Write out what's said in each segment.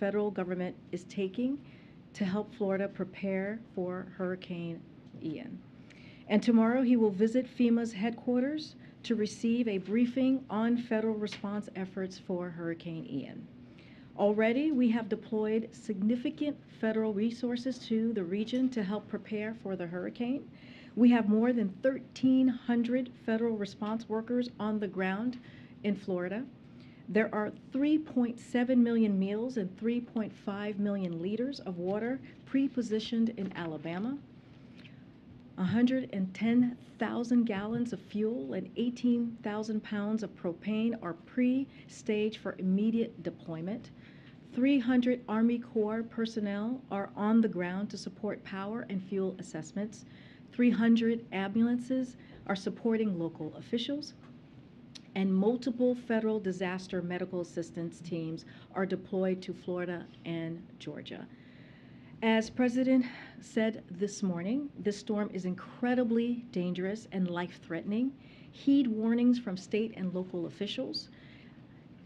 federal government is taking to help Florida prepare for Hurricane Ian. And tomorrow he will visit FEMA's headquarters to receive a briefing on federal response efforts for Hurricane Ian. Already, we have deployed significant federal resources to the region to help prepare for the hurricane. We have more than 1,300 federal response workers on the ground in Florida. There are 3.7 million meals and 3.5 million liters of water pre-positioned in Alabama. 110,000 gallons of fuel and 18,000 pounds of propane are pre-staged for immediate deployment. 300 Army Corps personnel are on the ground to support power and fuel assessments. 300 ambulances are supporting local officials, and multiple federal disaster medical assistance teams are deployed to Florida and Georgia. As President said this morning, this storm is incredibly dangerous and life-threatening. Heed warnings from state and local officials.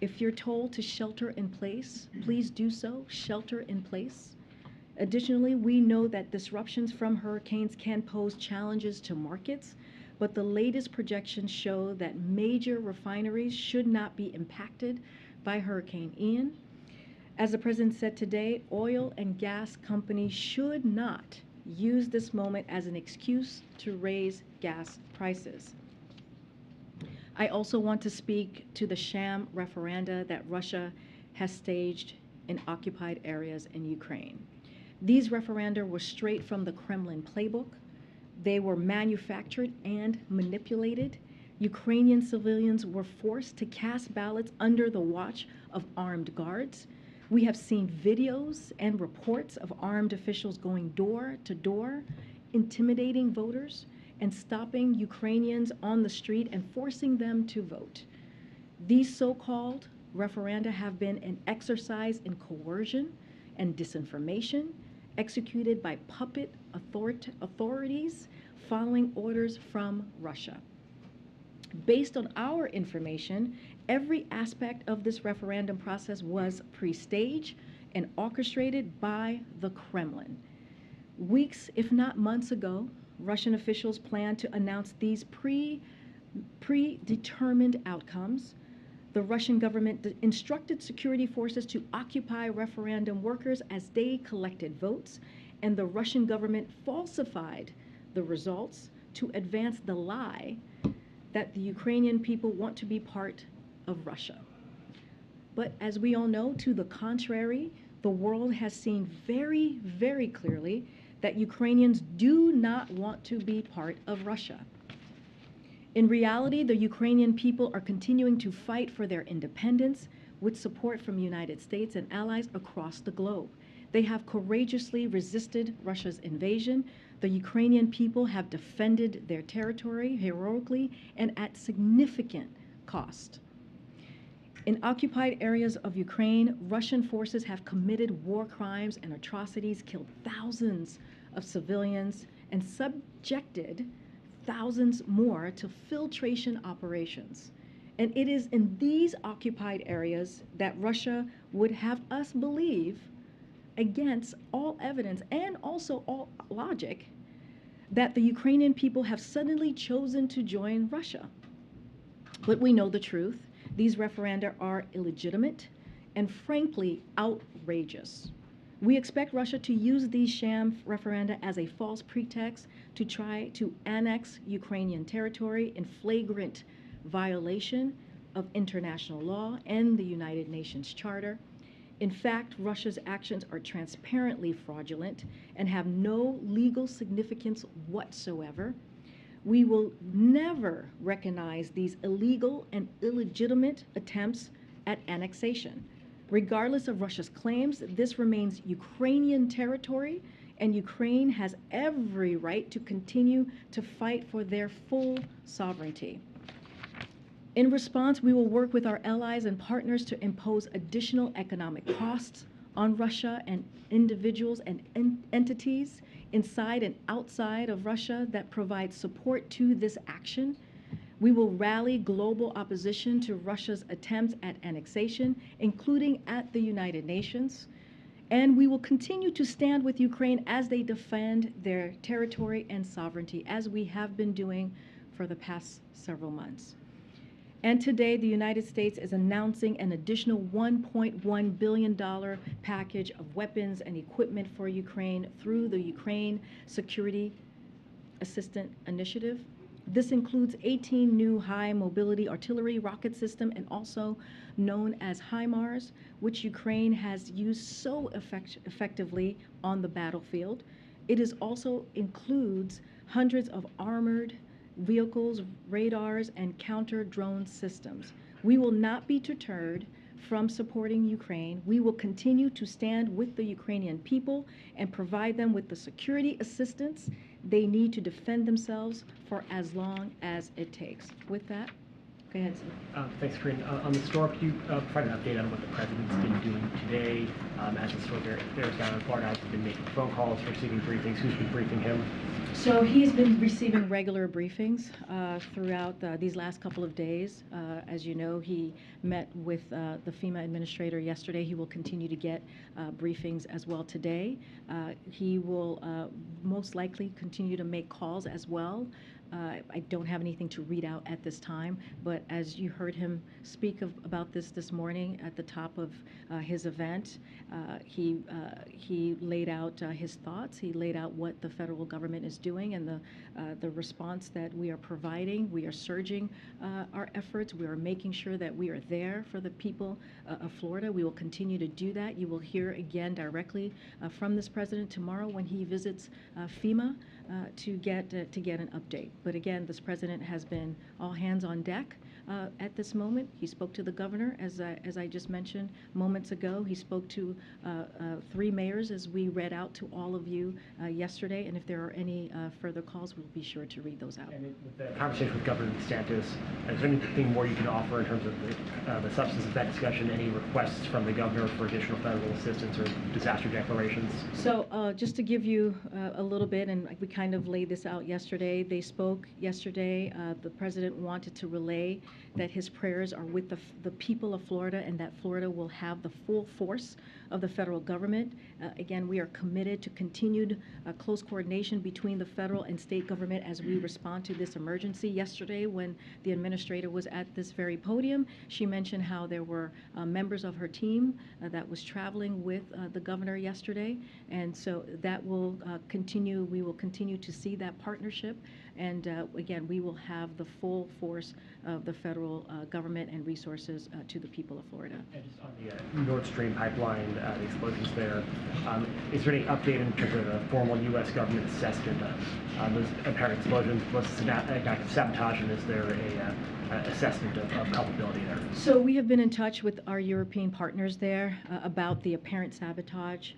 If you're told to shelter in place, please do so, shelter in place. Additionally, we know that disruptions from hurricanes can pose challenges to markets, but the latest projections show that major refineries should not be impacted by Hurricane Ian. As the President said today, oil and gas companies should not use this moment as an excuse to raise gas prices. I also want to speak to the sham referenda that Russia has staged in occupied areas in Ukraine. These referenda were straight from the Kremlin playbook. They were manufactured and manipulated. Ukrainian civilians were forced to cast ballots under the watch of armed guards. We have seen videos and reports of armed officials going door to door, intimidating voters and stopping Ukrainians on the street and forcing them to vote. These so-called referenda have been an exercise in coercion and disinformation executed by puppet authorities following orders from Russia. Based on our information, every aspect of this referendum process was pre-staged and orchestrated by the Kremlin. Weeks, if not months ago, Russian officials planned to announce these predetermined outcomes. The Russian government instructed security forces to occupy referendum workers as they collected votes, and the Russian government falsified the results to advance the lie that the Ukrainian people want to be part of Russia. But as we all know, to the contrary, the world has seen very, very clearly that Ukrainians do not want to be part of Russia. In reality, the Ukrainian people are continuing to fight for their independence with support from the United States and allies across the globe. They have courageously resisted Russia's invasion. The Ukrainian people have defended their territory heroically and at significant cost. In occupied areas of Ukraine, Russian forces have committed war crimes and atrocities, killed thousands of civilians, and subjected thousands more to filtration operations. And it is in these occupied areas that Russia would have us believe, against all evidence and also all logic, that the Ukrainian people have suddenly chosen to join Russia. But we know the truth. These referenda are illegitimate and frankly outrageous. We expect Russia to use these sham referenda as a false pretext to try to annex Ukrainian territory in flagrant violation of international law and the United Nations Charter. In fact, Russia's actions are transparently fraudulent and have no legal significance whatsoever. We will never recognize these illegal and illegitimate attempts at annexation. Regardless of Russia's claims, this remains Ukrainian territory, and Ukraine has every right to continue to fight for their full sovereignty. In response, we will work with our allies and partners to impose additional economic costs on Russia and individuals and entities inside and outside of Russia that provide support to this action. We will rally global opposition to Russia's attempts at annexation, including at the United Nations. And we will continue to stand with Ukraine as they defend their territory and sovereignty, as we have been doing for the past several months. And today, the United States is announcing an additional $1.1 billion package of weapons and equipment for Ukraine through the Ukraine Security Assistance Initiative. This includes 18 new high-mobility artillery rocket system, and also known as HIMARS, which Ukraine has used so effectively on the battlefield. It also includes hundreds of armored vehicles, radars, and counter-drone systems. We will not be deterred from supporting Ukraine. We will continue to stand with the Ukrainian people and provide them with the security assistance they need to defend themselves for as long as it takes. With that, go ahead, Steve. Thanks, Karine. On the store, could you provide an update on what the president's been doing today? As the store bears down in Florida, has he been making phone calls, receiving briefings? Who's been briefing him? So he's been receiving regular briefings throughout these last couple of days. As you know, he met with the FEMA administrator yesterday. He will continue to get briefings as well today. He will most likely continue to make calls as well. I don't have anything to read out at this time, but as you heard him speak about this morning at the top of his event, he laid out his thoughts. He laid out what the federal government is doing and the response that we are providing. We are surging our efforts. We are making sure that we are there for the people of Florida. We will continue to do that. You will hear again directly from this president tomorrow when he visits FEMA to get an update. But again, this president has been all hands on deck at this moment. He spoke to the governor, as I just mentioned moments ago. He spoke to 3 mayors, as we read out to all of you yesterday. And if there are any further calls, we'll be sure to read those out. And with the conversation with Governor DeSantis, is there anything more you can offer in terms of the substance of that discussion? Any requests from the governor for additional federal assistance or disaster declarations? So just to give you a little bit, and we kind of laid this out yesterday, they spoke yesterday. The president wanted to relay that his prayers are with the people of Florida, and that Florida will have the full force of the federal government. Again, we are committed to continued close coordination between the federal and state government as we respond to this emergency. Yesterday, when the administrator was at this very podium, she mentioned how there were members of her team that was traveling with the governor yesterday, and so that will continue. We will continue to see that partnership, and again, we will have the full force of the federal government and resources to the people of Florida. And just on the Nordstrom Pipeline, the explosions there, is there any update in terms of the formal U.S. government assessment on those apparent explosions? Was it an act of sabotage, and is there a assessment of culpability there? So we have been in touch with our European partners there about the apparent sabotage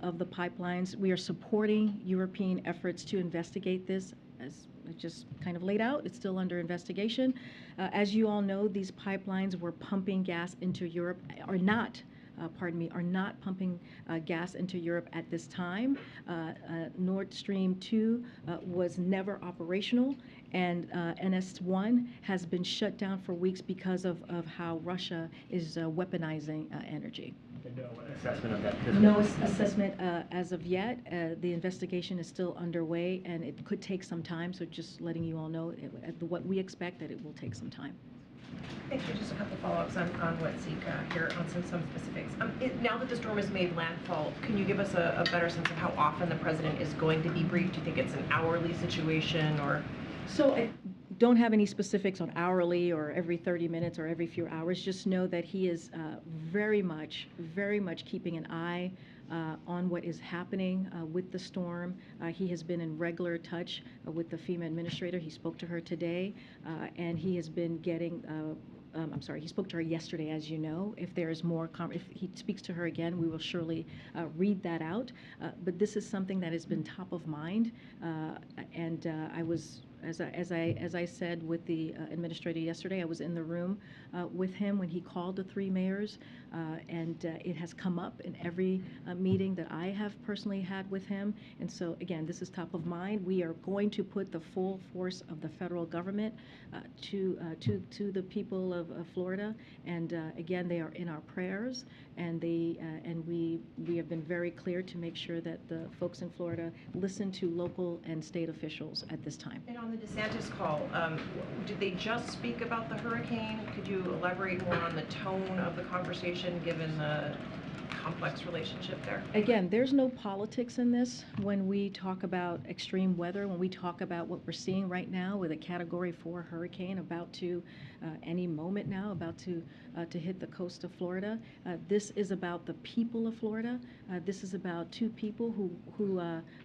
of the pipelines. We are supporting European efforts to investigate this. As I just kind of laid out, it's still under investigation. As you all know, these pipelines were pumping gas into Europe, are not pumping gas into Europe at this time. Nord Stream 2 was never operational, and NS1 has been shut down for weeks because of how Russia is weaponizing energy. No assessment of that? No assessment as of yet. The investigation is still underway, and it could take some time, so just letting you all know what we expect, that it will take some time. Thank you. Just a couple follow-ups on what Zeke here on some specifics. Now that the storm has made landfall, can you give us a better sense of how often the president is going to be briefed? Do you think it's an hourly situation, or? So I don't have any specifics on hourly or every 30 minutes or every few hours. Just know that he is very much keeping an eye on what is happening with the storm. He has been in regular touch with the FEMA administrator. He spoke to her today, and he has been getting he spoke to her yesterday, as you know. If there is more, if he speaks to her again, we will surely read that out. But this is something that has been top of mind, and I was, as I said with the administrator yesterday, I was in the room with him when he called the 3 mayors, and it has come up in every meeting that I have personally had with him. And so again, this is top of mind. We are going to put the full force of the federal government to the people of Florida, and again, they are in our prayers, and we have have been very clear to make sure that the folks in Florida listen to local and state officials at this time. And on the DeSantis call, did they just speak about the hurricane? Could you elaborate more on the tone of the conversation given the complex relationship there? Again, there's no politics in this when we talk about extreme weather, when we talk about what we're seeing right now with a Category 4 hurricane about to, any moment now, about to hit the coast of Florida. This is about the people of Florida. This is about two people who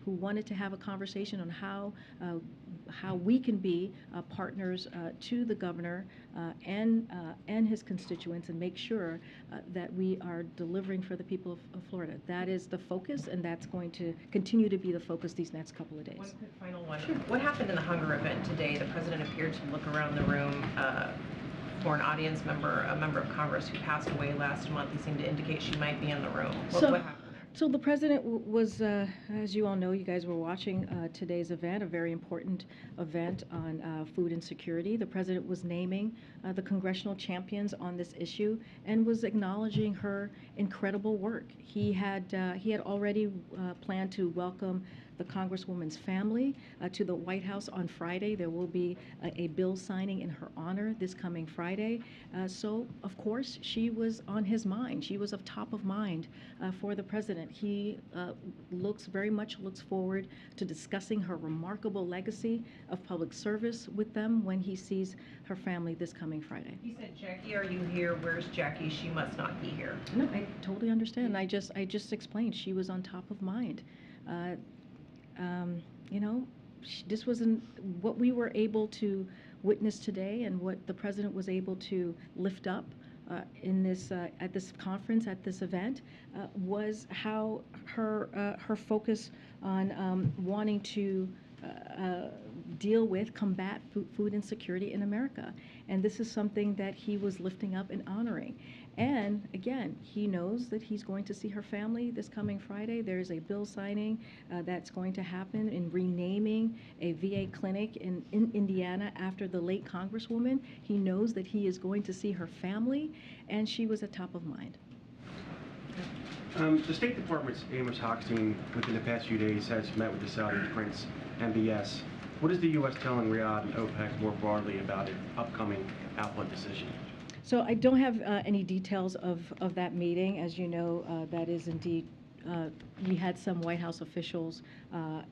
wanted to have a conversation on how we can be partners to the governor and his constituents and make sure that we are delivering for the people of Florida. That is the focus, and that's going to continue to be the focus these next couple of days. One quick final one. Sure. What happened in the hunger event today? The president appeared to look around the room for an audience member, a member of Congress who passed away last month. He seemed to indicate she might be in the room. What happened there? So the president was, as you all know, you guys were watching today's event, a very important event on food insecurity. The president was naming the congressional champions on this issue and was acknowledging her incredible work. He had already planned to welcome the Congresswoman's family to the White House on Friday. There will be a bill signing in her honor this coming Friday. So, of course, she was on his mind. She was of top of mind for the president. He very much looks forward to discussing her remarkable legacy of public service with them when he sees her family this coming Friday. He said, "Jackie, are you here? Where's Jackie? She must not be here." No, I totally understand. I just explained she was on top of mind. You know, this wasn't what we were able to witness today, and what the president was able to lift up in this at this conference, at this event, was how her focus on wanting to deal with, combat food insecurity in America. And this is something that he was lifting up and honoring. And again, he knows that he's going to see her family this coming Friday. There's a bill signing that's going to happen in renaming a VA clinic in Indiana after the late Congresswoman. He knows that he is going to see her family, and she was at top of mind. The State Department's Amos Hochstein, within the past few days, has met with the Saudi Prince MBS. What is the U.S. telling Riyadh and OPEC more broadly about its upcoming output decision? So I don't have any details of that meeting. As you know, that is indeed, we had some White House officials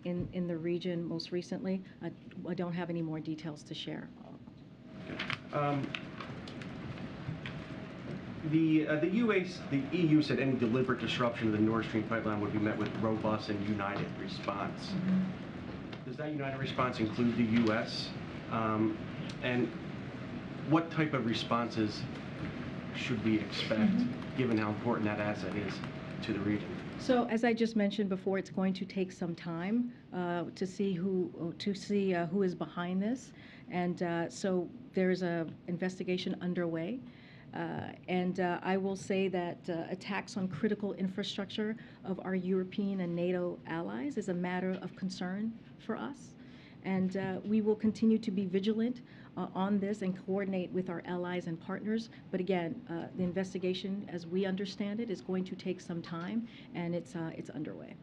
in the region most recently. I don't have any more details to share. Okay. The EU said any deliberate disruption of the Nordstrom Pipeline would be met with robust and united response. Mm-hmm. Does that united response include the U.S.? And what type of responses should we expect, given how important that asset is to the region? So, as I just mentioned before, it's going to take some time to see who is behind this, and so there's an investigation underway. And I will say that attacks on critical infrastructure of our European and NATO allies is a matter of concern for us. And we will continue to be vigilant on this and coordinate with our allies and partners. But again, the investigation, as we understand it, is going to take some time, and it's underway.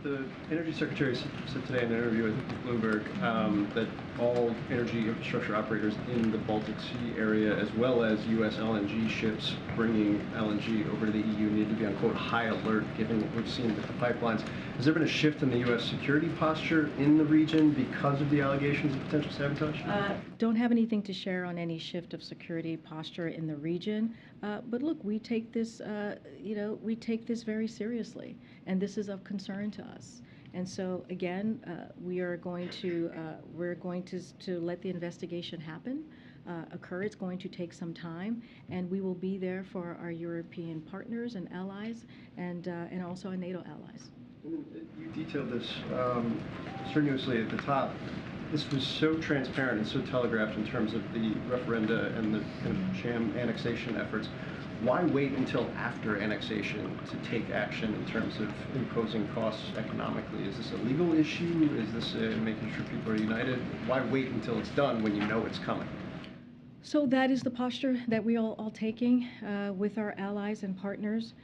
The Energy Secretary said today in an interview, I think with Bloomberg, that all energy infrastructure operators in the Baltic Sea area, as well as U.S. LNG ships bringing LNG over to the EU, need to be on, quote, high alert, given what we've seen with the pipelines. Has there been a shift in the U.S. security posture in the region because of the allegations of potential sabotage? Don't have anything to share on any shift of security posture in the region. But look, we take this, we take this very seriously, and this is of concern to us. And so again, we're going to let the investigation occur. It's going to take some time, and we will be there for our European partners and allies, and also our NATO allies. You detailed this strenuously at the top. This was so transparent and so telegraphed in terms of the referenda and the kind of sham annexation efforts. Why wait until after annexation to take action in terms of imposing costs economically? Is this a legal issue? Is this making sure people are united? Why wait until it's done when you know it's coming? So that is the posture that we all taking with our allies and partners.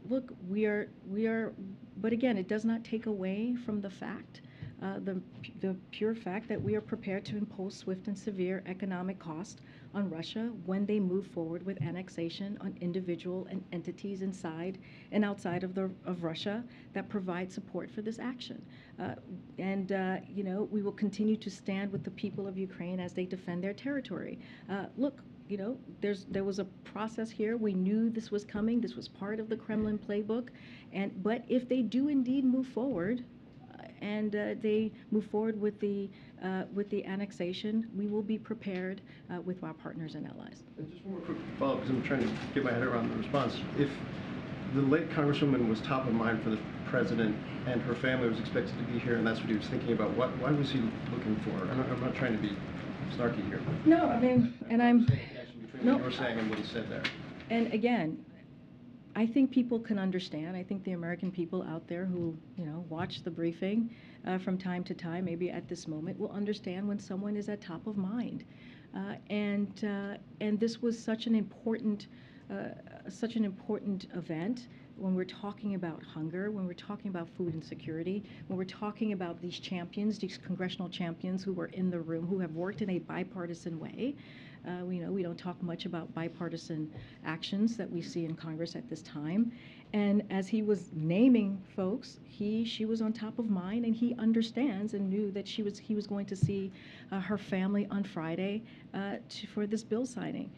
Look, we are, but again, it does not take away from the fact, the pure fact that we are prepared to impose swift and severe economic cost on Russia when they move forward with annexation on individual and entities inside and outside of Russia that provide support for this action. You know, we will continue to stand with the people of Ukraine as they defend their territory. Look, you know, there was a process here. We knew this was coming. This was part of the Kremlin playbook. But if they do indeed move forward, and they move forward with the annexation, we will be prepared with our partners and allies. And just one more quick follow-up, because I'm trying to get my head around the response. If the late Congresswoman was top of mind for the president and her family was expected to be here, and that's what he was thinking about, why was he looking for her? I'm not trying to be snarky here. No, I mean, and I'm... Between what you were saying and what he said there. And again, I think people can understand. I think the American people out there who, you know, watch the briefing from time to time, maybe at this moment, will understand when someone is at top of mind. And this was such an important event when we're talking about hunger, when we're talking about food insecurity, when we're talking about these champions, these congressional champions who were in the room, who have worked in a bipartisan way. We don't talk much about bipartisan actions that we see in Congress at this time. And as he was naming folks, she was on top of mind, and he understands and knew that he was going to see her family on Friday for this bill signing.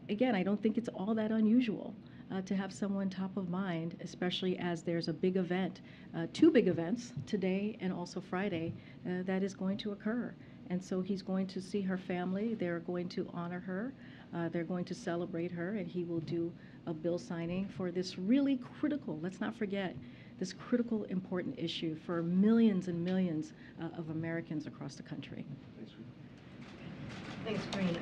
Again, I don't think it's all that unusual to have someone top of mind, especially as there's a big event, two big events today and also Friday that is going to occur. And so he's going to see her family. They're going to honor her. They're going to celebrate her, and he will do a bill signing for this really critical, let's not forget, this critical, important issue for millions and millions of Americans across the country. Thanks, Karine.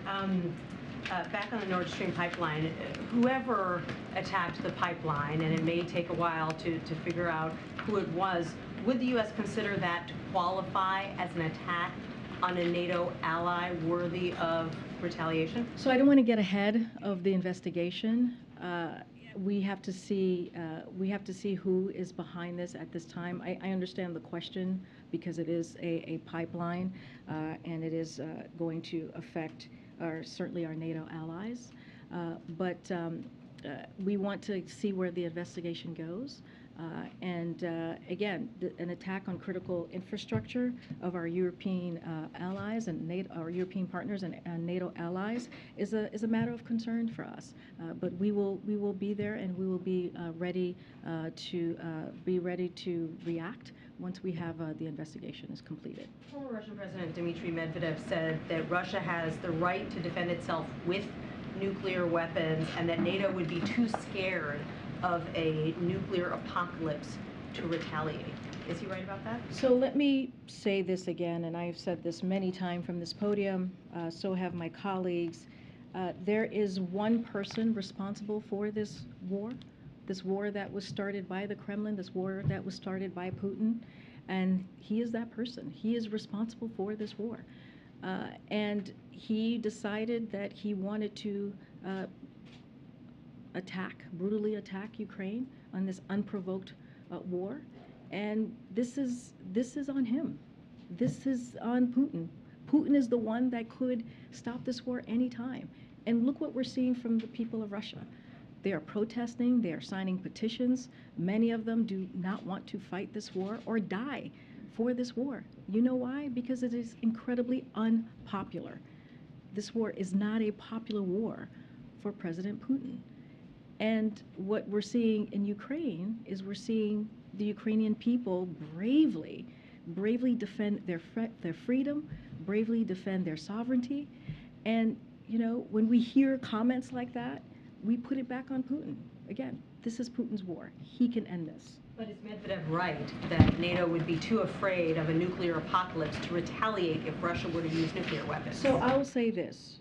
Back on the Nordstrom Pipeline, whoever attacked the pipeline, and it may take a while to figure out who it was, would the U.S. consider that to qualify as an attack on a NATO ally worthy of retaliation? So I don't want to get ahead of the investigation. We have to see who is behind this at this time. I understand the question because it is a pipeline, and it is going to affect certainly our NATO allies. But we want to see where the investigation goes. Again, an attack on critical infrastructure of our European allies and NATO, our European partners and NATO allies is a matter of concern for us. But we will be there, and we will be ready to react once we have the investigation is completed. Former Russian President Dmitry Medvedev said that Russia has the right to defend itself with nuclear weapons, and that NATO would be too scared of a nuclear apocalypse to retaliate. Is he right about that? So let me say this again, and I've said this many times from this podium, so have my colleagues. There is one person responsible for this war that was started by the Kremlin, this war that was started by Putin, and he is that person. He is responsible for this war. And he decided that he wanted to brutally attack Ukraine on this unprovoked war, and this is on him. This is on Putin. Putin is the one that could stop this war anytime. And look what we're seeing from the people of Russia. They are protesting, they are signing petitions. Many of them do not want to fight this war or die for this war. You know why? Because it is incredibly unpopular. This war is not a popular war for President Putin. And what we're seeing in Ukraine is we're seeing the Ukrainian people bravely defend their freedom, bravely defend their sovereignty. And, you know, when we hear comments like that, we put it back on Putin. Again, this is Putin's war. He can end this. But is Medvedev right that NATO would be too afraid of a nuclear apocalypse to retaliate if Russia were to use nuclear weapons? So I will say this.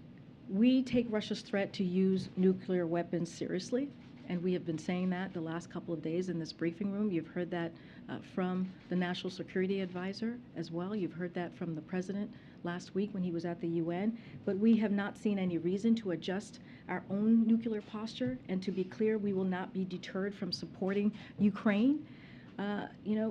We take Russia's threat to use nuclear weapons seriously, and we have been saying that the last couple of days in this briefing room. You've heard that from the National Security Advisor as well. You've heard that from the President last week when he was at the UN, but we have not seen any reason to adjust our own nuclear posture. And to be clear, we will not be deterred from supporting Ukraine.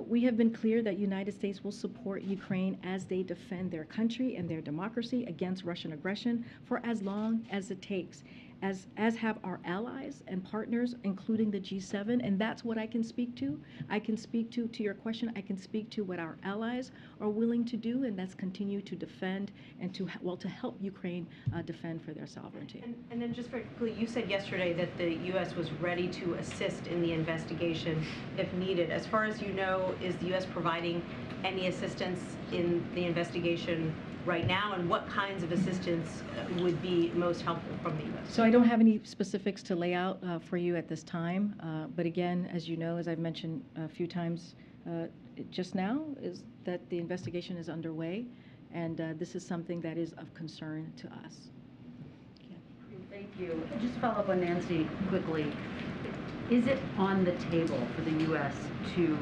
We have been clear that United States will support Ukraine as they defend their country and their democracy against Russian aggression for as long as it takes, as have our allies and partners, including the G7, and that's what I can speak to. I can speak to your question, I can speak to what our allies are willing to do, and that's continue to defend and to help Ukraine defend for their sovereignty. And then just very quickly, you said yesterday that the U.S. was ready to assist in the investigation if needed. As far as you know, is the U.S. providing any assistance in the investigation right now, and what kinds of assistance would be most helpful from the U.S.? So I don't have any specifics to lay out for you at this time, but again, as you know, as I've mentioned a few times just now, is that the investigation is underway, and this is something that is of concern to us. Thank you. Just to follow up on Nancy quickly, is it on the table for the U.S. to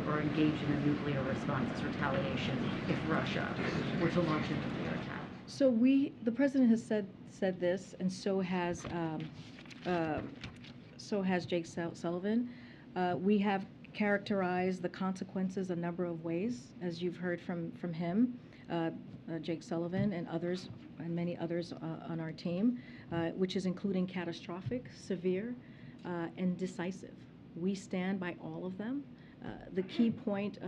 or engage in a nuclear response as retaliation if Russia were to launch a nuclear attack? So the president has said this, and so has Jake Sullivan. We have characterized the consequences a number of ways, as you've heard from him, Jake Sullivan and others, and many others on our team, which is including catastrophic, severe, and decisive. We stand by all of them. The key point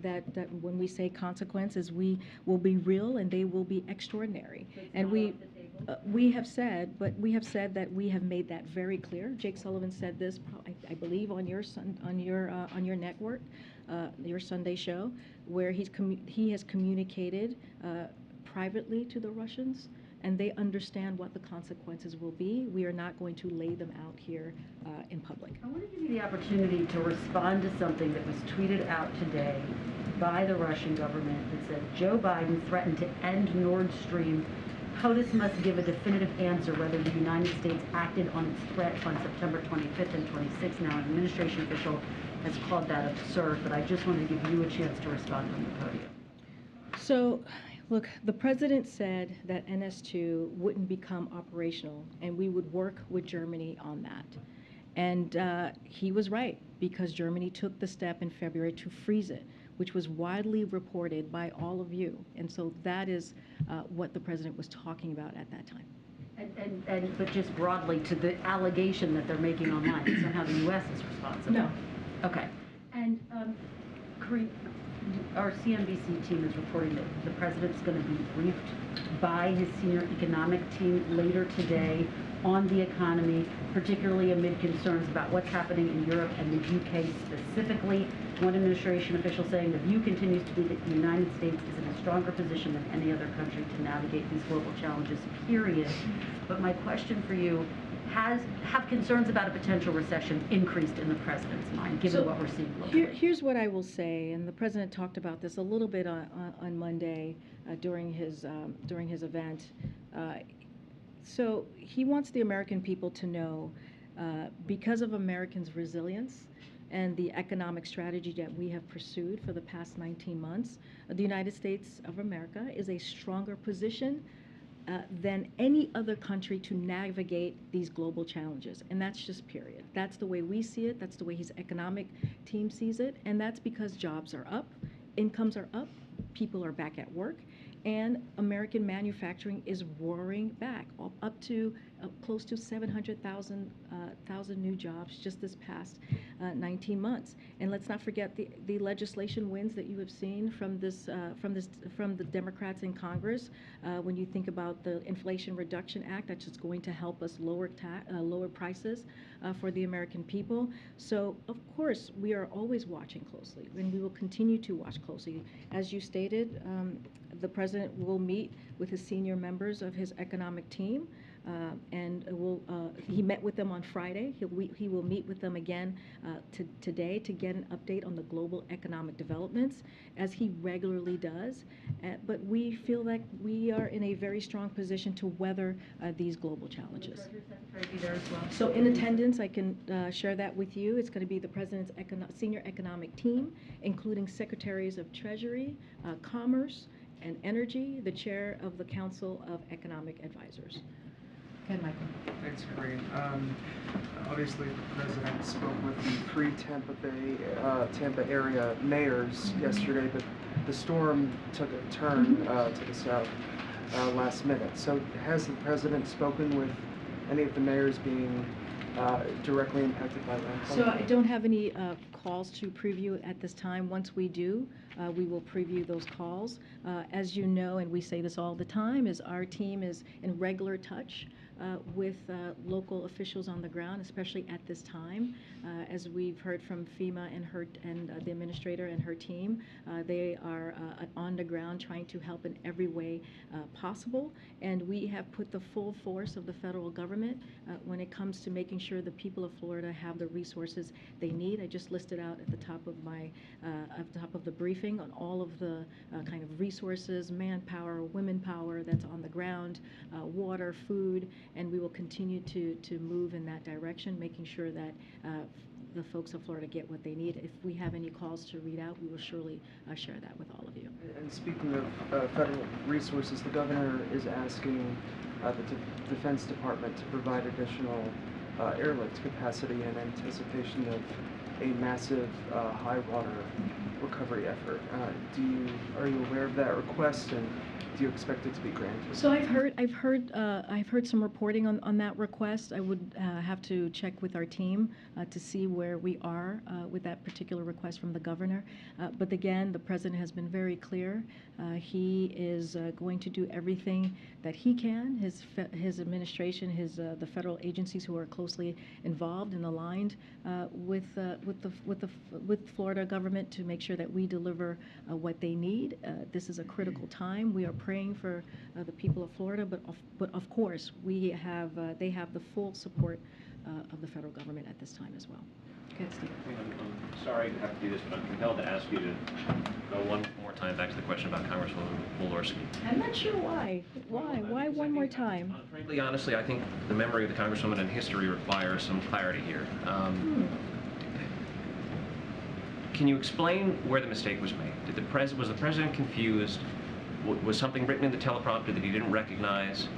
that when we say consequences, we will be real and they will be extraordinary. And we have said that we have made that very clear. Jake Sullivan said this, I believe, on your network, your Sunday show, where he has communicated privately to the Russians, and they understand what the consequences will be. We are not going to lay them out here in public. I want to give you the opportunity to respond to something that was tweeted out today by the Russian government that said Joe Biden threatened to end Nord Stream. POTUS must give a definitive answer whether the United States acted on its threat on September 25th and 26th. Now, an administration official has called that absurd, but I just wanted to give you a chance to respond from the podium. So, look, the president said that NS2 wouldn't become operational, and we would work with Germany on that. And he was right, because Germany took the step in February to freeze it, which was widely reported by all of you. And so that is what the president was talking about at that time. But just broadly to the allegation that they're making online, that somehow the U.S. is responsible. No. Okay. And Karine, our CNBC team is reporting that the president's going to be briefed by his senior economic team later today on the economy, particularly amid concerns about what's happening in Europe and the UK specifically. One administration official saying the view continues to be that the United States is in a stronger position than any other country to navigate these global challenges, period. But my question for you, have concerns about a potential recession increased in the president's mind, given what we're seeing globally? Here's what I will say, and the president talked about this a little bit on Monday during his event. So he wants the American people to know, because of Americans' resilience and the economic strategy that we have pursued for the past 19 months, the United States of America is a stronger position than any other country to navigate these global challenges. And that's just period. That's the way we see it. That's the way his economic team sees it. And that's because jobs are up, incomes are up, people are back at work, and American manufacturing is roaring back, up to close to 700,000 new jobs just this past 19 months. And let's not forget the legislation wins that you have seen from the Democrats in Congress. When you think about the Inflation Reduction Act, that's just going to help us lower prices for the American people. So of course we are always watching closely, and we will continue to watch closely. As you stated, the president will meet with his senior members of his economic team, and he met with them on Friday. He will meet with them again today to get an update on the global economic developments, as he regularly does. But we feel like we are in a very strong position to weather these global challenges. Will the Treasury Secretary be there as well? So in attendance, I can share that with you. It's going to be the president's senior economic team, including secretaries of Treasury, Commerce, and Energy, the chair of the Council of Economic Advisors. Okay, Michael. Thanks, Karine. Obviously, the president spoke with the pre-Tampa Bay, Tampa area mayors yesterday, but the storm took a turn to the south last minute. So has the president spoken with any of the mayors being directly impacted by landfall? So I don't have any calls to preview at this time. Once we do, we will preview those calls. As you know, and we say this all the time, is our team is in regular touch with local officials on the ground, especially at this time. As we've heard from FEMA and the administrator and her team, they are on the ground trying to help in every way possible. And we have put the full force of the federal government when it comes to making sure the people of Florida have the resources they need. I just listed out at the top of the briefing on all of the kind of resources, manpower, women power that's on the ground, water, food, and we will continue to move in that direction, making sure that the folks of Florida get what they need. If we have any calls to read out, we will surely share that with all of you. And speaking of federal resources, the governor is asking the Defense Department to provide additional airlift capacity in anticipation of a massive high water recovery effort. Are you aware of that request, and do you expect it to be granted? So I've heard some reporting on that request. I would have to check with our team to see where we are with that particular request from the governor. But again, the president has been very clear. He is going to do everything that he can. His administration, the federal agencies who are closely involved and aligned with Florida government to make sure that we deliver what they need. This is a critical time. We are praying for the people of Florida, but of course they have the full support of the federal government at this time as well. Okay, Steve. I'm sorry to have to do this, but I'm compelled to ask you to go one more time back to the question about Congresswoman Walorski. I'm not sure why. Why one more time? Frankly, honestly, I think the memory of the Congresswoman and history requires some clarity here. Can you explain where the mistake was made? Was the president confused? Was something written in the teleprompter that he didn't recognize?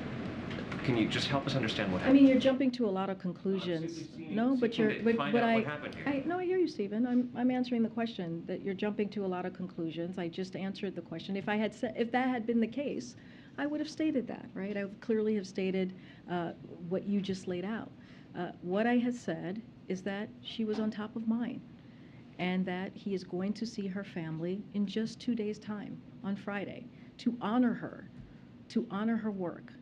Can you just help us understand what happened? I mean, you're jumping to a lot of conclusions. No, but you're. Find out what happened here. I hear you, Stephen. I'm answering the question that you're jumping to a lot of conclusions. I just answered the question. If that had been the case, I would have stated that, right? I would clearly have stated what you just laid out. What I had said is that she was on top of mind, and that he is going to see her family in just 2 days' time on Friday to honor her work,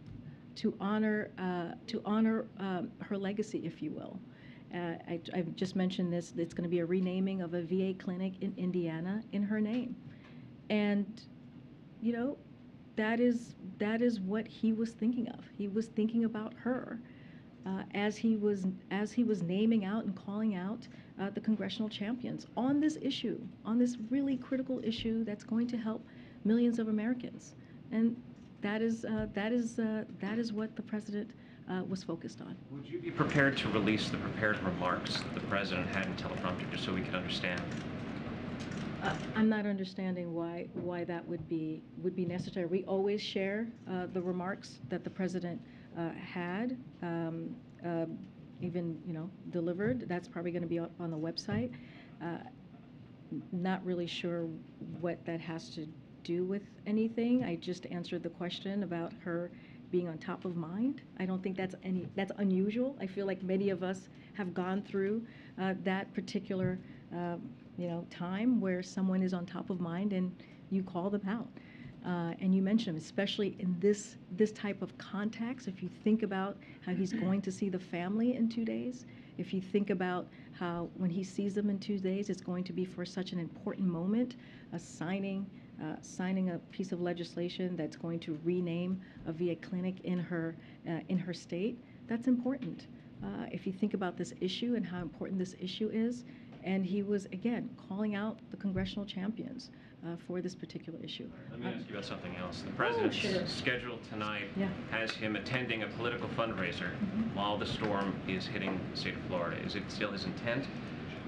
to honor her legacy, if you will. I've just mentioned this. It's going to be a renaming of a VA clinic in Indiana in her name, and you know, that is what he was thinking of. He was thinking about her as he was naming out and calling out the congressional champions on this issue, on this really critical issue that's going to help millions of Americans, and that is what the president was focused on. Would you be prepared to release the prepared remarks that the president had in teleprompter just so we can understand? I'm not understanding why that would be necessary. We always share the remarks that the president had, even delivered. That's probably going to be up on the website. Not really sure what that has to do with anything. I just answered the question about her being on top of mind. I don't think that's unusual. I feel like many of us have gone through that particular time where someone is on top of mind and you call them out. And you mentioned them, especially in this type of context. If you think about how he's going to see the family in 2 days, if you think about how when he sees them in 2 days, it's going to be for such an important moment, signing a piece of legislation that's going to rename a VA clinic in her state, that's important. If you think about this issue and how important this issue is, and he was, again, calling out the congressional champions for this particular issue. Let me ask you about something else. The president's schedule tonight has him attending a political fundraiser while the storm is hitting the state of Florida. Is it still his intent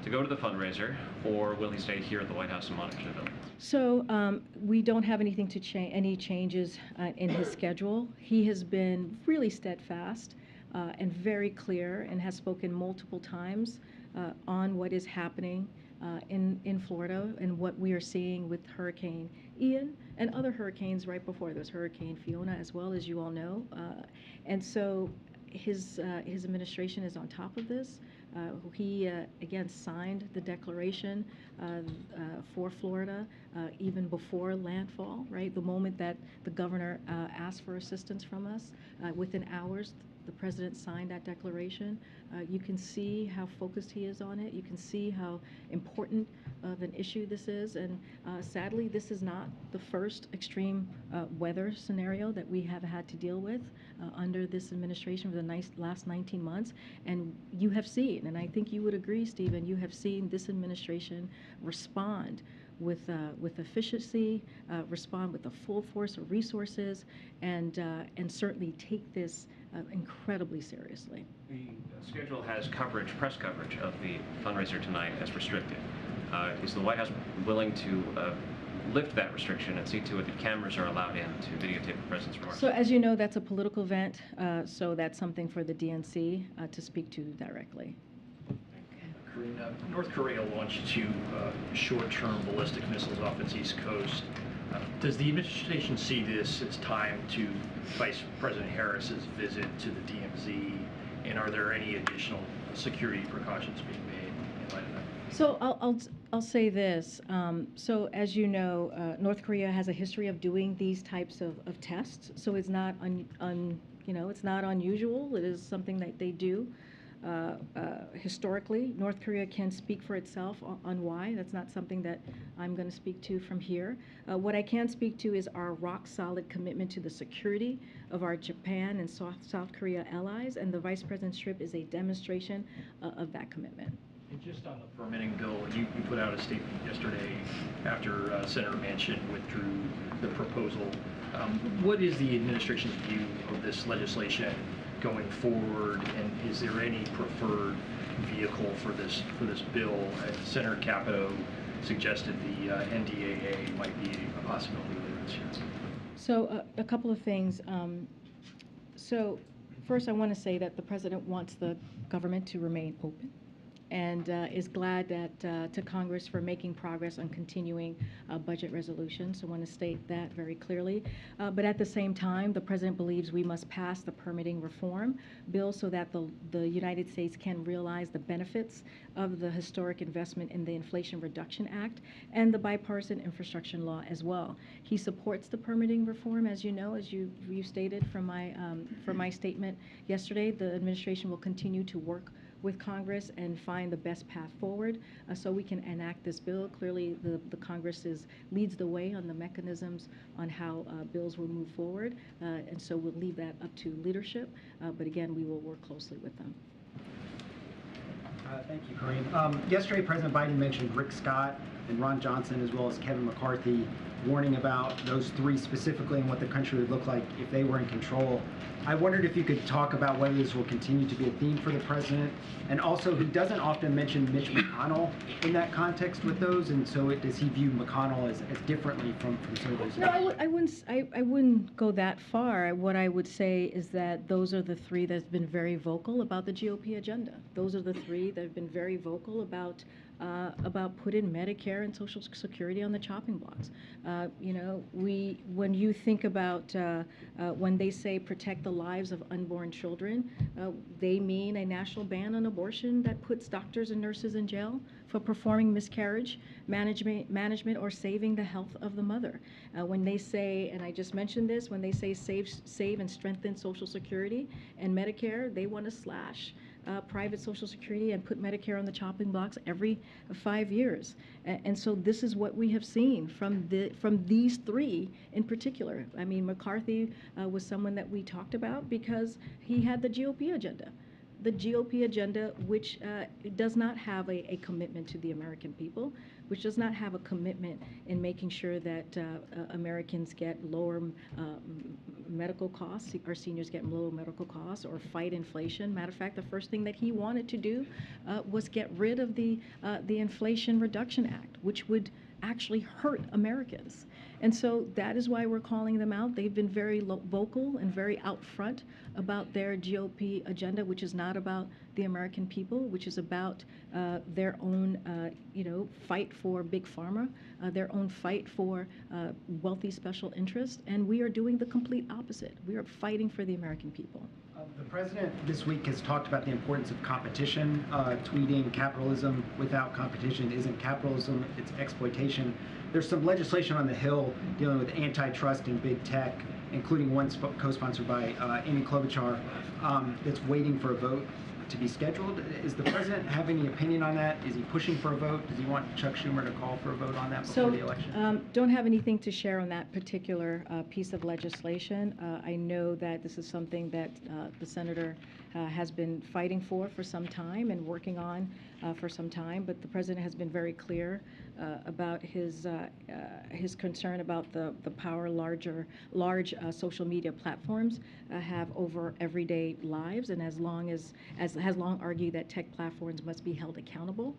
to go to the fundraiser, or will he stay here at the White House and monitor the building? So we don't have anything to change, any changes in his schedule. He has been really steadfast and very clear, and has spoken multiple times on what is happening in Florida and what we are seeing with Hurricane Ian and other hurricanes right before. There's Hurricane Fiona as well, as you all know. And so his administration is on top of this. He, again, signed the declaration for Florida even before landfall, right? The moment that the governor asked for assistance from us, within hours, the president signed that declaration. You can see how focused he is on it. You can see how important of an issue this is. And sadly, this is not the first extreme weather scenario that we have had to deal with under this administration for the last 19 months. And you have seen, and I think you would agree, Stephen, you have seen this administration respond with efficiency, respond with a full force of resources, and certainly take this incredibly seriously. The schedule has coverage, press coverage of the fundraiser tonight as restricted. Is the White House willing to lift that restriction and see to it that cameras are allowed in to videotape the president's remarks? So as you know, that's a political event, so that's something for the DNC to speak to directly. Karine, North Korea launched two short-term ballistic missiles off its east coast. Does the administration see this as time to Vice President Harris's visit to the DMZ, and are there any additional security precautions being made in light of that? So I'll say this. So as you know, North Korea has a history of doing these types of tests. So it's not it's not unusual. It is something that they do. Historically, North Korea can speak for itself on why. That's not something that I'm going to speak to from here. What I can speak to is our rock-solid commitment to the security of our Japan and South Korea allies, and the Vice President's trip is a demonstration of that commitment. And just on the permitting bill, you put out a statement yesterday after Senator Manchin withdrew the proposal. What is the administration's view of this legislation going forward, and is there any preferred vehicle for this bill? Senator Capito suggested the NDAA might be a possibility later this year. So a couple of things. So first, I want to say that the president wants the government to remain open, and is glad that to Congress for making progress on continuing budget resolutions. So I want to state that very clearly. But at the same time, the president believes we must pass the permitting reform bill so that the United States can realize the benefits of the historic investment in the Inflation Reduction Act and the bipartisan infrastructure law as well. He supports the permitting reform, as you know, as you stated from my statement yesterday. The administration will continue to work with Congress and find the best path forward so we can enact this bill. Clearly, the Congress leads the way on the mechanisms on how bills will move forward, and so we'll leave that up to leadership, but again, we will work closely with them. Thank you, Karine. Yesterday, President Biden mentioned Rick Scott and Ron Johnson, as well as Kevin McCarthy, warning about those three specifically and what the country would look like if they were in control. I wondered if you could talk about whether this will continue to be a theme for the president, and also he doesn't often mention Mitch McConnell in that context with those, and so does he view McConnell as differently from some of those? No, I wouldn't go that far. What I would say is that those are the three that have been very vocal about the GOP agenda. Those are the three that have been very vocal about putting Medicare and Social Security on the chopping blocks. When you think about when they say protect the lives of unborn children, they mean a national ban on abortion that puts doctors and nurses in jail for performing miscarriage management or saving the health of the mother. When they say, and I just mentioned this, when they say save and strengthen Social Security and Medicare, they want to slash private Social Security and put Medicare on the chopping blocks every 5 years. And so this is what we have seen from these three in particular. I mean, McCarthy was someone that we talked about because he had the GOP agenda. The GOP agenda, which does not have a commitment to the American people, which does not have a commitment in making sure that Americans get lower medical costs, our seniors get low medical costs, or fight inflation. Matter of fact, the first thing that he wanted to do was get rid of the Inflation Reduction Act, which would actually hurt Americans. And so that is why we're calling them out. They've been very vocal and very out front about their GOP agenda, which is not about the American people, which is about their own, fight for big pharma, their own fight for wealthy special interests. And we are doing the complete opposite. We are fighting for the American people. The president this week has talked about the importance of competition, tweeting capitalism without competition isn't capitalism, it's exploitation. There's some legislation on the Hill dealing with antitrust and big tech, including one co-sponsored by Amy Klobuchar, that's waiting for a vote to be scheduled. Is the president have any opinion on that? Is he pushing for a vote? Does he want Chuck Schumer to call for a vote on that before the election? Don't have anything to share on that particular piece of legislation. I know that this is something that the senator has been fighting for some time and working on for some time, but the president has been very clear about his concern about the power large social media platforms have over everyday lives, and has long argued that tech platforms must be held accountable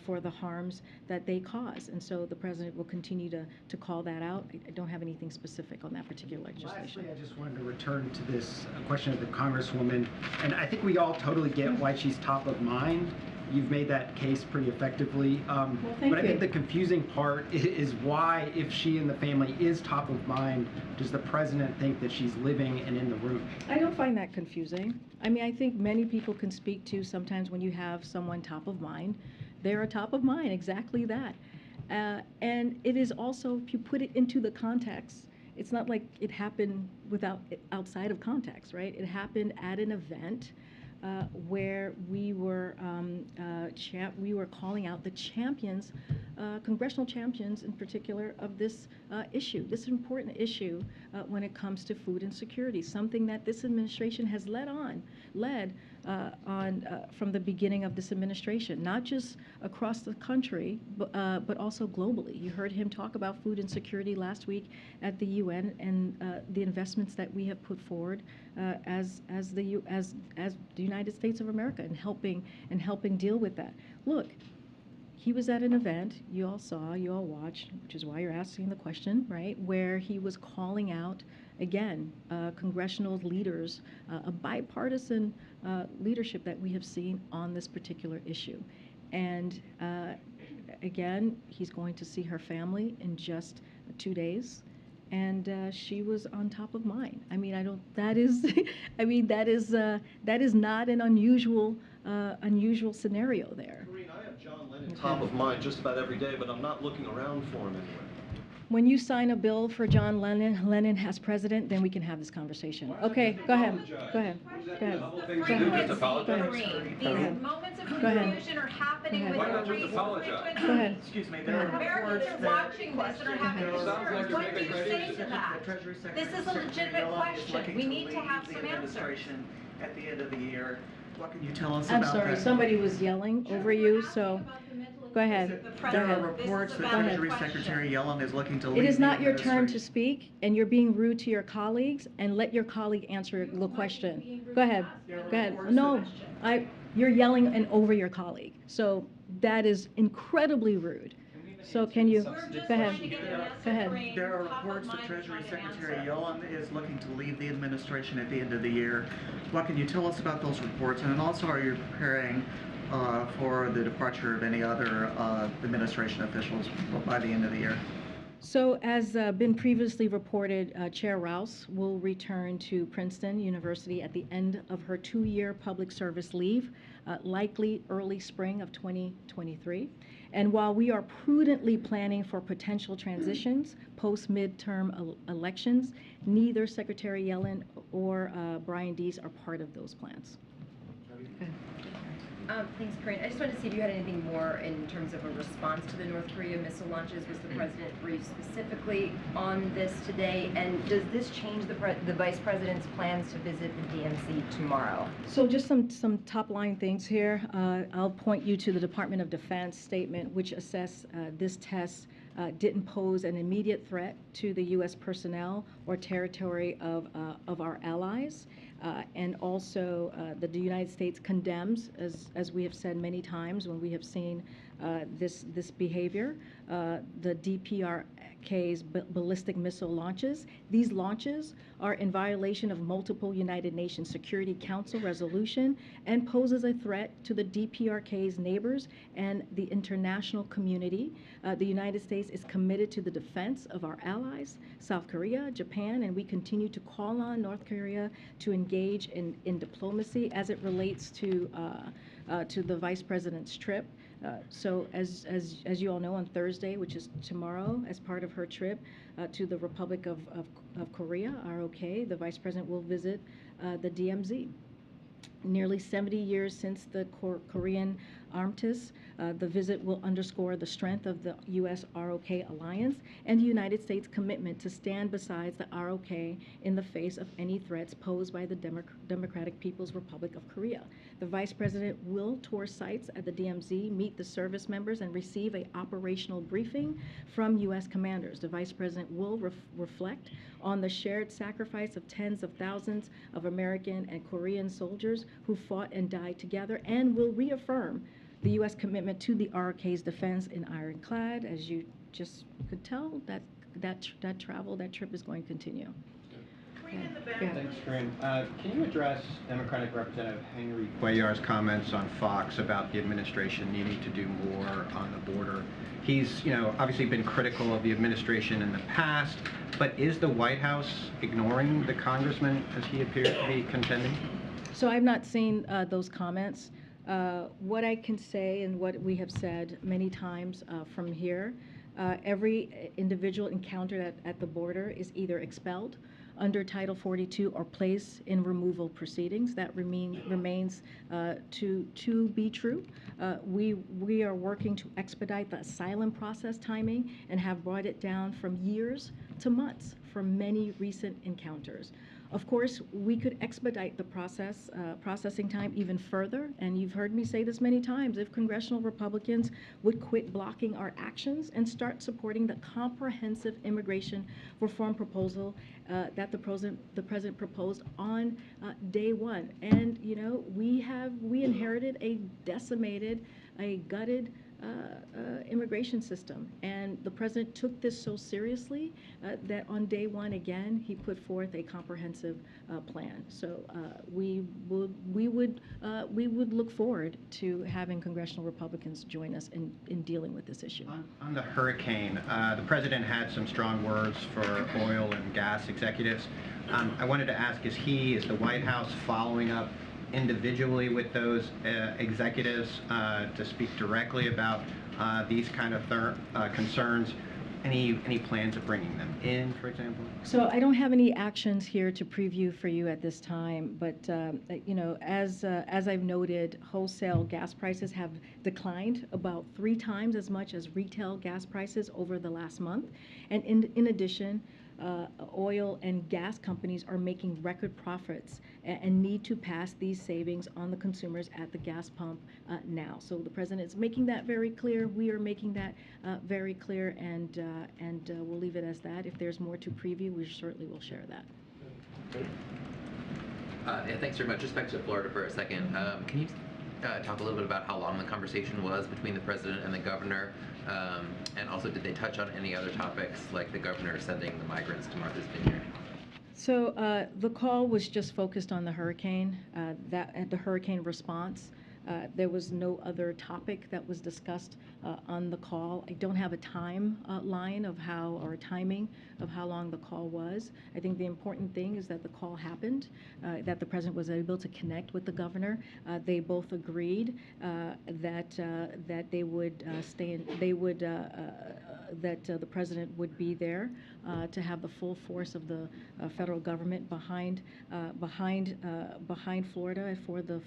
for the harms that they cause. And so the president will continue to call that out. I don't have anything specific on that particular legislation. Lastly, I just wanted to return to this question of the Congresswoman, and I think we all totally get why she's top of mind. You've made that case pretty effectively. But I think the confusing part is why, if she and the family is top of mind, does the president think that she's living and in the room? I don't find that confusing. I mean, I think many people can speak to sometimes when you have someone top of mind, they're top of mind, exactly that. And it is also, if you put it into the context, it's not like it happened outside of context, right? It happened at an event where we were calling out the champions, congressional champions in particular, of this issue, this important issue when it comes to food insecurity, something that this administration has led on from the beginning of this administration, not just across the country, but also globally. You heard him talk about food insecurity last week at the UN, and the investments that we have put forward as the United States of America in helping deal with that. Look, he was at an event, you all saw, you all watched, which is why you're asking the question, right, where he was calling out, again, congressional leaders, a bipartisan leadership that we have seen on this particular issue. And again, he's going to see her family in just 2 days. And she was on top of mind. I mean, that is not an unusual scenario there. Karine, I have John Lennon top of mind just about every day, but I'm not looking around for him anywhere. When you sign a bill for John Lennon as president, then we can have this conversation. Okay, go ahead. Go ahead. Go ahead. These moments of confusion are happening with increased frequency. Go ahead. Excuse me, Americans are watching this and are having concerns. What do you say to that? This is a legitimate question. We need to have some answers. At the end of the year, what can you tell us about I'm that? sorry, somebody was yelling over you, so go ahead. There are reports that Treasury Secretary Yellen is looking to leave. It is not your turn to administration. speak, and you're being rude to your colleagues, and let your colleague answer the question. Go ahead. Go ahead. No, you're yelling and over your colleague. So that is incredibly rude. So can you, go ahead. Go ahead. There are reports that Treasury Secretary Yellen is looking to leave the administration at the end of the year. What can you tell us about those reports? And also, are you preparing for the departure of any other administration officials by the end of the year? So as been previously reported, Chair Rouse will return to Princeton University at the end of her 2-year public service leave, likely early spring of 2023. And while we are prudently planning for potential transitions post-midterm elections, neither Secretary Yellen or Brian Deese are part of those plans. Thanks, Karine. I just wanted to see if you had anything more in terms of a response to the North Korea missile launches. Was the president briefed specifically on this today? And does this change the vice president's plans to visit the DMZ tomorrow? So just some top-line things here. I'll point you to the Department of Defense statement, which assessed this test didn't pose an immediate threat to the U.S. personnel or territory of our allies. And also, the United States condemns, as we have said many times when we have seen this behavior, the DPRK's ballistic missile launches. These launches are in violation of multiple United Nations Security Council resolution and poses a threat to the DPRK's neighbors and the international community. The United States is committed to the defense of our allies, South Korea, Japan, and we continue to call on North Korea to engage in diplomacy as it relates to the vice president's trip. So as you all know, on Thursday, which is tomorrow, as part of her trip to the Republic of Korea, ROK, the vice president will visit the DMZ. Nearly 70 years since the Korean armistice, the visit will underscore the strength of the U.S.-ROK alliance and the United States' commitment to stand beside the ROK in the face of any threats posed by the Democratic People's Republic of Korea. The Vice President will tour sites at the DMZ, meet the service members, and receive an operational briefing from U.S. commanders. The Vice President will reflect on the shared sacrifice of tens of thousands of American and Korean soldiers who fought and died together, and will reaffirm the U.S. commitment to the ROK's defense in ironclad. As you just could tell, that trip is going to continue. Thanks, Karine. Can you address Democratic Representative Henry Cuellar's comments on Fox about the administration needing to do more on the border? He's, obviously been critical of the administration in the past, but is the White House ignoring the congressman as he appears to be contending? So I've not seen those comments. What I can say, and what we have said many times from here, every individual encountered at the border is either expelled under Title 42 or placed in removal proceedings. That remains to be true. We are working to expedite the asylum process timing and have brought it down from years to months for many recent encounters. Of course, we could expedite the processing time even further, and you've heard me say this many times, if congressional Republicans would quit blocking our actions and start supporting the comprehensive immigration reform proposal that the president proposed on day one. And we inherited a decimated, a gutted immigration system, and the president took this so seriously that on day one again he put forth a comprehensive plan. So we would look forward to having congressional Republicans join us in dealing with this issue. On the hurricane, the president had some strong words for oil and gas executives. I wanted to ask, is the White House following up individually with those executives to speak directly about these kind of concerns? Any plans of bringing them in, for example? So I don't have any actions here to preview for you at this time, but as I've noted, wholesale gas prices have declined about 3 times as much as retail gas prices over the last month, and in addition, oil and gas companies are making record profits and need to pass these savings on the consumers at the gas pump now. So the president is making that very clear. We are making that very clear, and we'll leave it as that. If there's more to preview, we certainly will share that. Yeah, thanks very much. Just back to Florida for a second. Can you talk a little bit about how long the conversation was between the president and the governor? And also, did they touch on any other topics, like the governor sending the migrants to Martha's Vineyard? So the call was just focused on the hurricane, the hurricane response. There was no other topic that was discussed on the call. I don't have a timeline of timing of how long the call was. I think the important thing is that the call happened, that the president was able to connect with the governor. They both agreed that they would that the president would be there to have the full force of the federal government behind Florida for the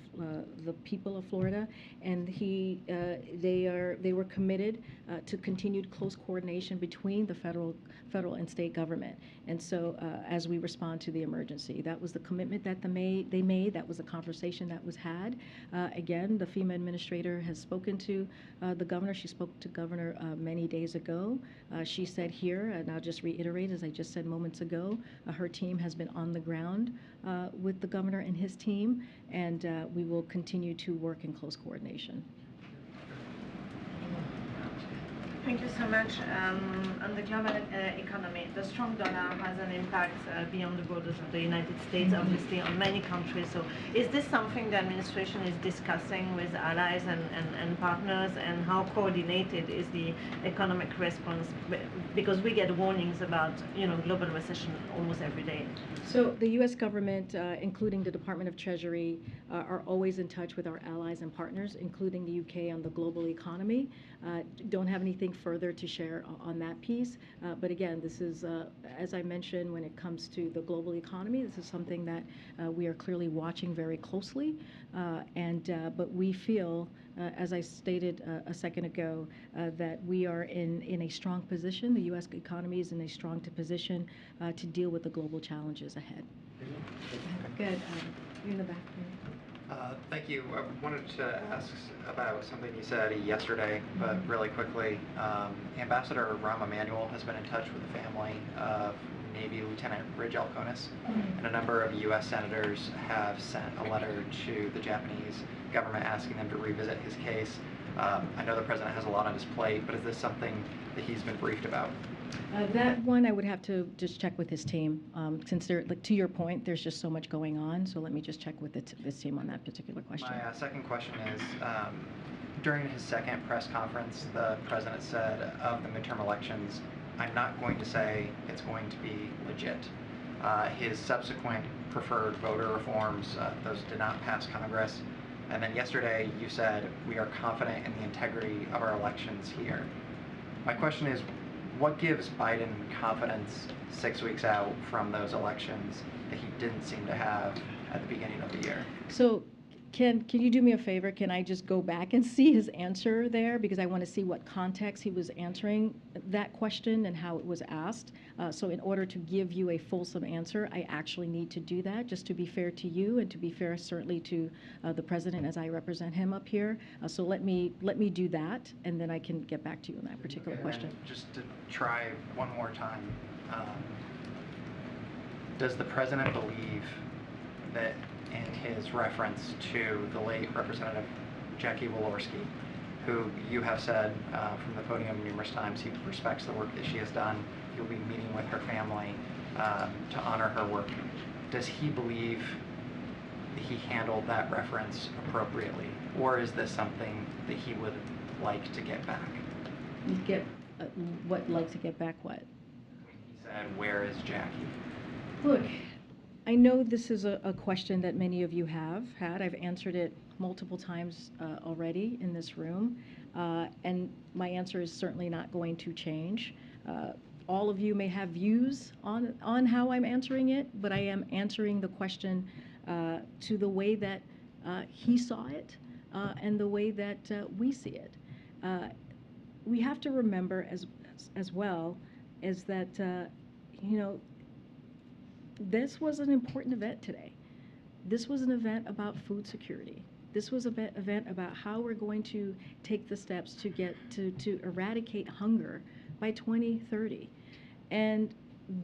people of South Florida, and they were committed to continued close coordination between the federal and state government. And so as we respond to the emergency, that was the commitment that they made. That was a conversation that was had. Again, the FEMA administrator has spoken to the governor. She spoke to Governor many days ago. She said here, and I'll just reiterate, as I just said moments ago, her team has been on the ground with the governor and his team, and we will continue to work in close coordination. Thank you so much. On the global economy, the strong dollar has an impact beyond the borders of the United States, obviously, on many countries. So is this something the administration is discussing with allies and partners, and how coordinated is the economic response? Because we get warnings about, global recession almost every day. So the U.S. government, including the Department of Treasury, are always in touch with our allies and partners, including the U.K. on the global economy. Don't have anything further to share on that piece. But again, this is, as I mentioned, when it comes to the global economy, this is something that we are clearly watching very closely. But we feel, as I stated a second ago, that we are in a strong position. The U.S. economy is in a strong position to deal with the global challenges ahead. Good. You're in the back. Thank you. I wanted to ask about something you said yesterday, but really quickly. Ambassador Rahm Emanuel has been in touch with the family of Navy Lieutenant Ridge Alconis, and a number of U.S. senators have sent a letter to the Japanese government asking them to revisit his case. I know the president has a lot on his plate, but is this something that he's been briefed about? That one I would have to just check with his team, since to your point, there's just so much going on. So let me just check with his team on that particular question. My second question is, during his second press conference, the president said of the midterm elections, I'm not going to say it's going to be legit. His subsequent preferred voter reforms, those did not pass Congress. And then yesterday you said, we are confident in the integrity of our elections here. My question is, what gives Biden confidence 6 weeks out from those elections that he didn't seem to have at the beginning of the year? So can you do me a favor? Can I just go back and see his answer there? Because I want to see what context he was answering that question and how it was asked. So in order to give you a fulsome answer, I actually need to do that, just to be fair to you and to be fair certainly to the president as I represent him up here. So let me do that, and then I can get back to you on that particular question. Just to try one more time, does the president believe that in his reference to the late Representative Jackie Walorski, who you have said from the podium numerous times he respects the work that she has done, he'll be meeting with her family to honor her work. Does he believe he handled that reference appropriately, or is this something that he would like to get back? Like to get back what? He said, where is Jackie? Look, I know this is a question that many of you have had. I've answered it multiple times already in this room, and my answer is certainly not going to change. All of you may have views on how I'm answering it, but I am answering the question to the way that he saw it and the way that we see it. We have to remember as well is that, this was an important event today. This was an event about food security. This was an event about how we're going to take the steps to get to eradicate hunger by 2030. And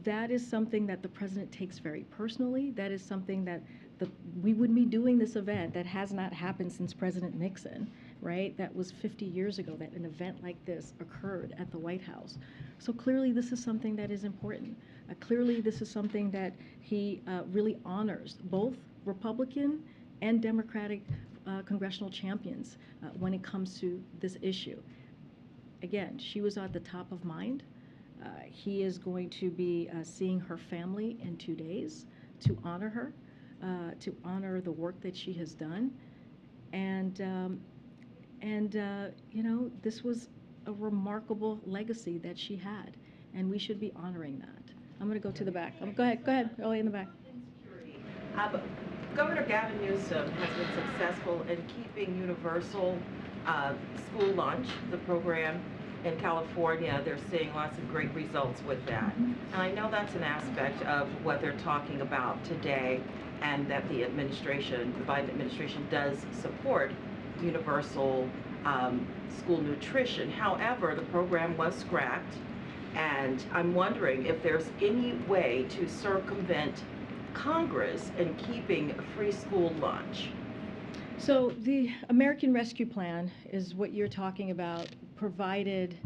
that is something that the president takes very personally. That is something that we wouldn't be doing this event that has not happened since President Nixon, right? That was 50 years ago that an event like this occurred at the White House. So clearly this is something that is important. Clearly this is something that he really honors both Republican and Democratic congressional champions when it comes to this issue. Again, she was at the top of mind. He is going to be seeing her family in 2 days to honor her, to honor the work that she has done. And this was a remarkable legacy that she had, and we should be honoring that. I'm going to go to the back. Go ahead, Ellie in the back. Governor Gavin Newsom has been successful in keeping universal school lunch, the program in California. They're seeing lots of great results with that. And I know that's an aspect of what they're talking about today, and that the administration, the Biden administration, does support universal school nutrition. However, the program was scrapped, and I'm wondering if there's any way to circumvent Congress in keeping a free school lunch. So the American Rescue Plan is what you're talking about, provided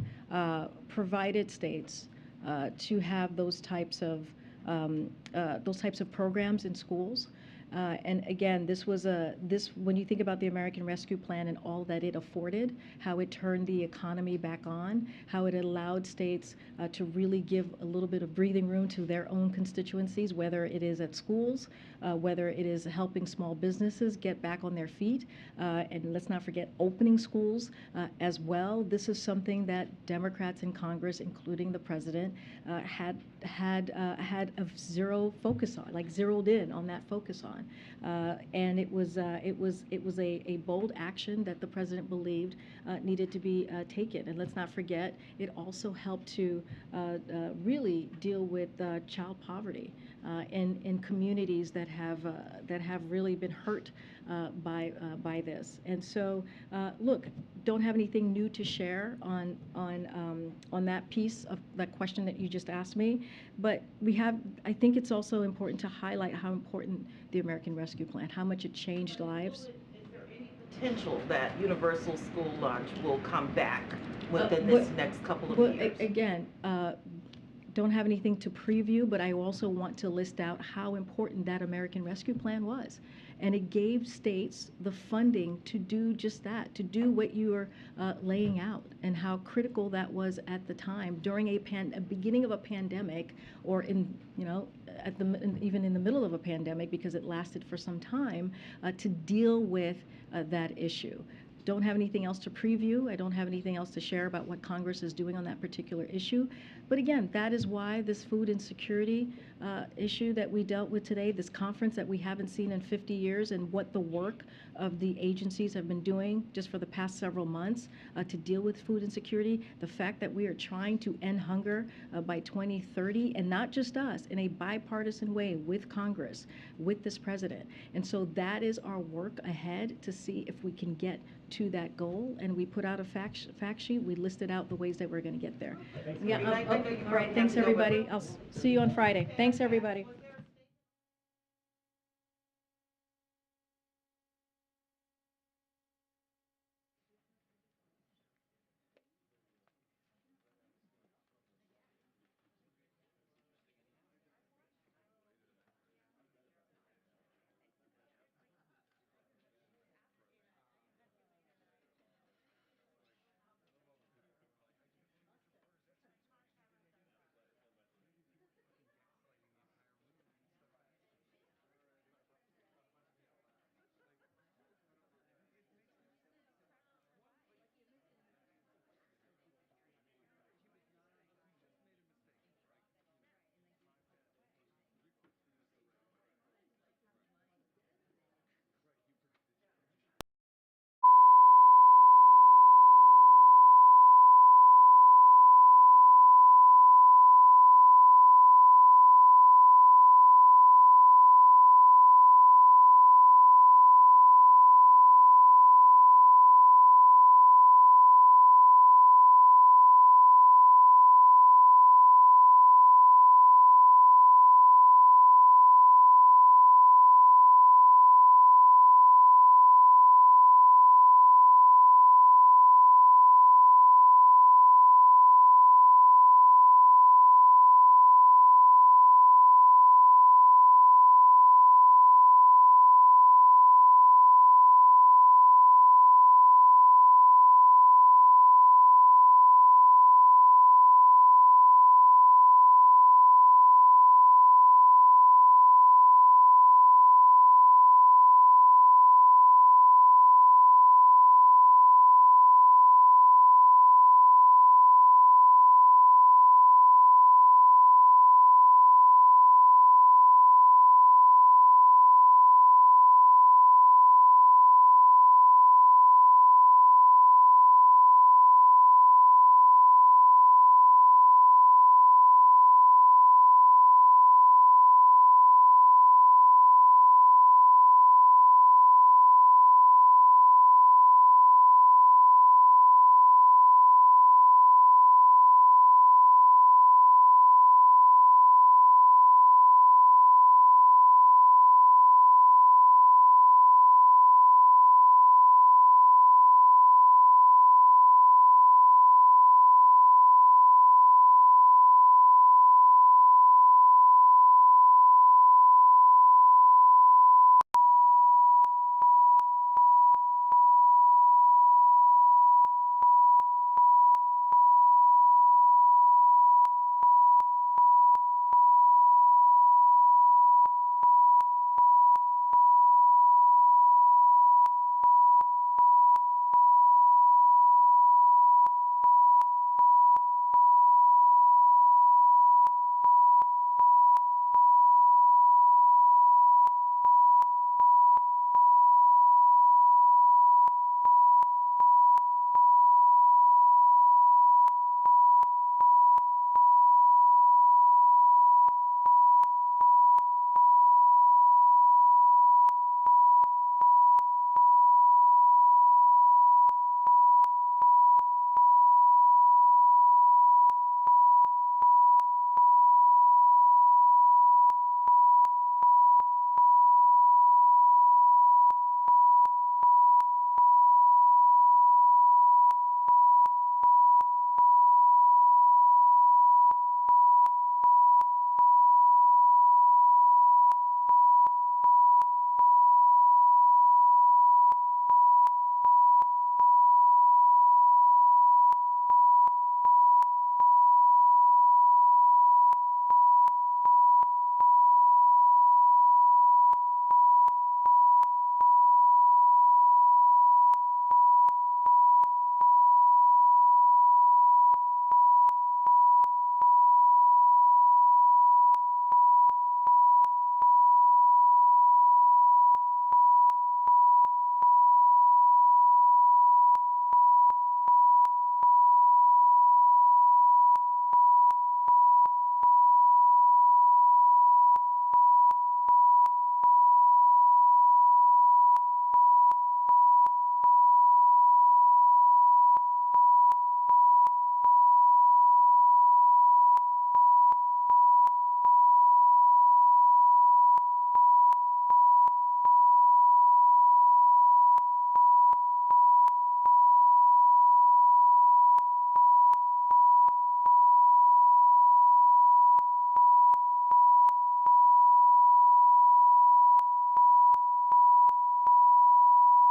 states to have those types of programs in schools. And again, when you think about the American Rescue Plan and all that it afforded, how it turned the economy back on, how it allowed states to really give a little bit of breathing room to their own constituencies, whether it is at schools, whether it is helping small businesses get back on their feet, and let's not forget opening schools as well. This is something that Democrats in Congress, including the president, had a zero focus on, like zeroed in on that focus on. And it was a bold action that the president believed needed to be taken. And let's not forget, it also helped to really deal with child poverty in communities that have really been hurt by this. And so, look, don't have anything new to share on that piece of that question that you just asked me, but I think it's also important to highlight how important the American Rescue Plan, how much it changed lives. Is there any potential that universal school lunch will come back within this next couple of years? Again, don't have anything to preview, but I also want to list out how important that American Rescue Plan was. And it gave states the funding to do just that, to do what you are laying out, and how critical that was at the time during a beginning of a pandemic, or even in the middle of a pandemic, because it lasted for some time, to deal with that issue. Don't have anything else to preview. I don't have anything else to share about what Congress is doing on that particular issue. But again, that is why this food insecurity issue that we dealt with today, this conference that we haven't seen in 50 years, and what the work of the agencies have been doing just for the past several months to deal with food insecurity, the fact that we are trying to end hunger by 2030, and not just us, in a bipartisan way with Congress, with this president. And so that is our work ahead, to see if we can get to that goal. And we put out a fact sheet. We listed out the ways that we're going to get there. Yeah, all right, thanks everybody. I'll see you on Friday. Thanks everybody.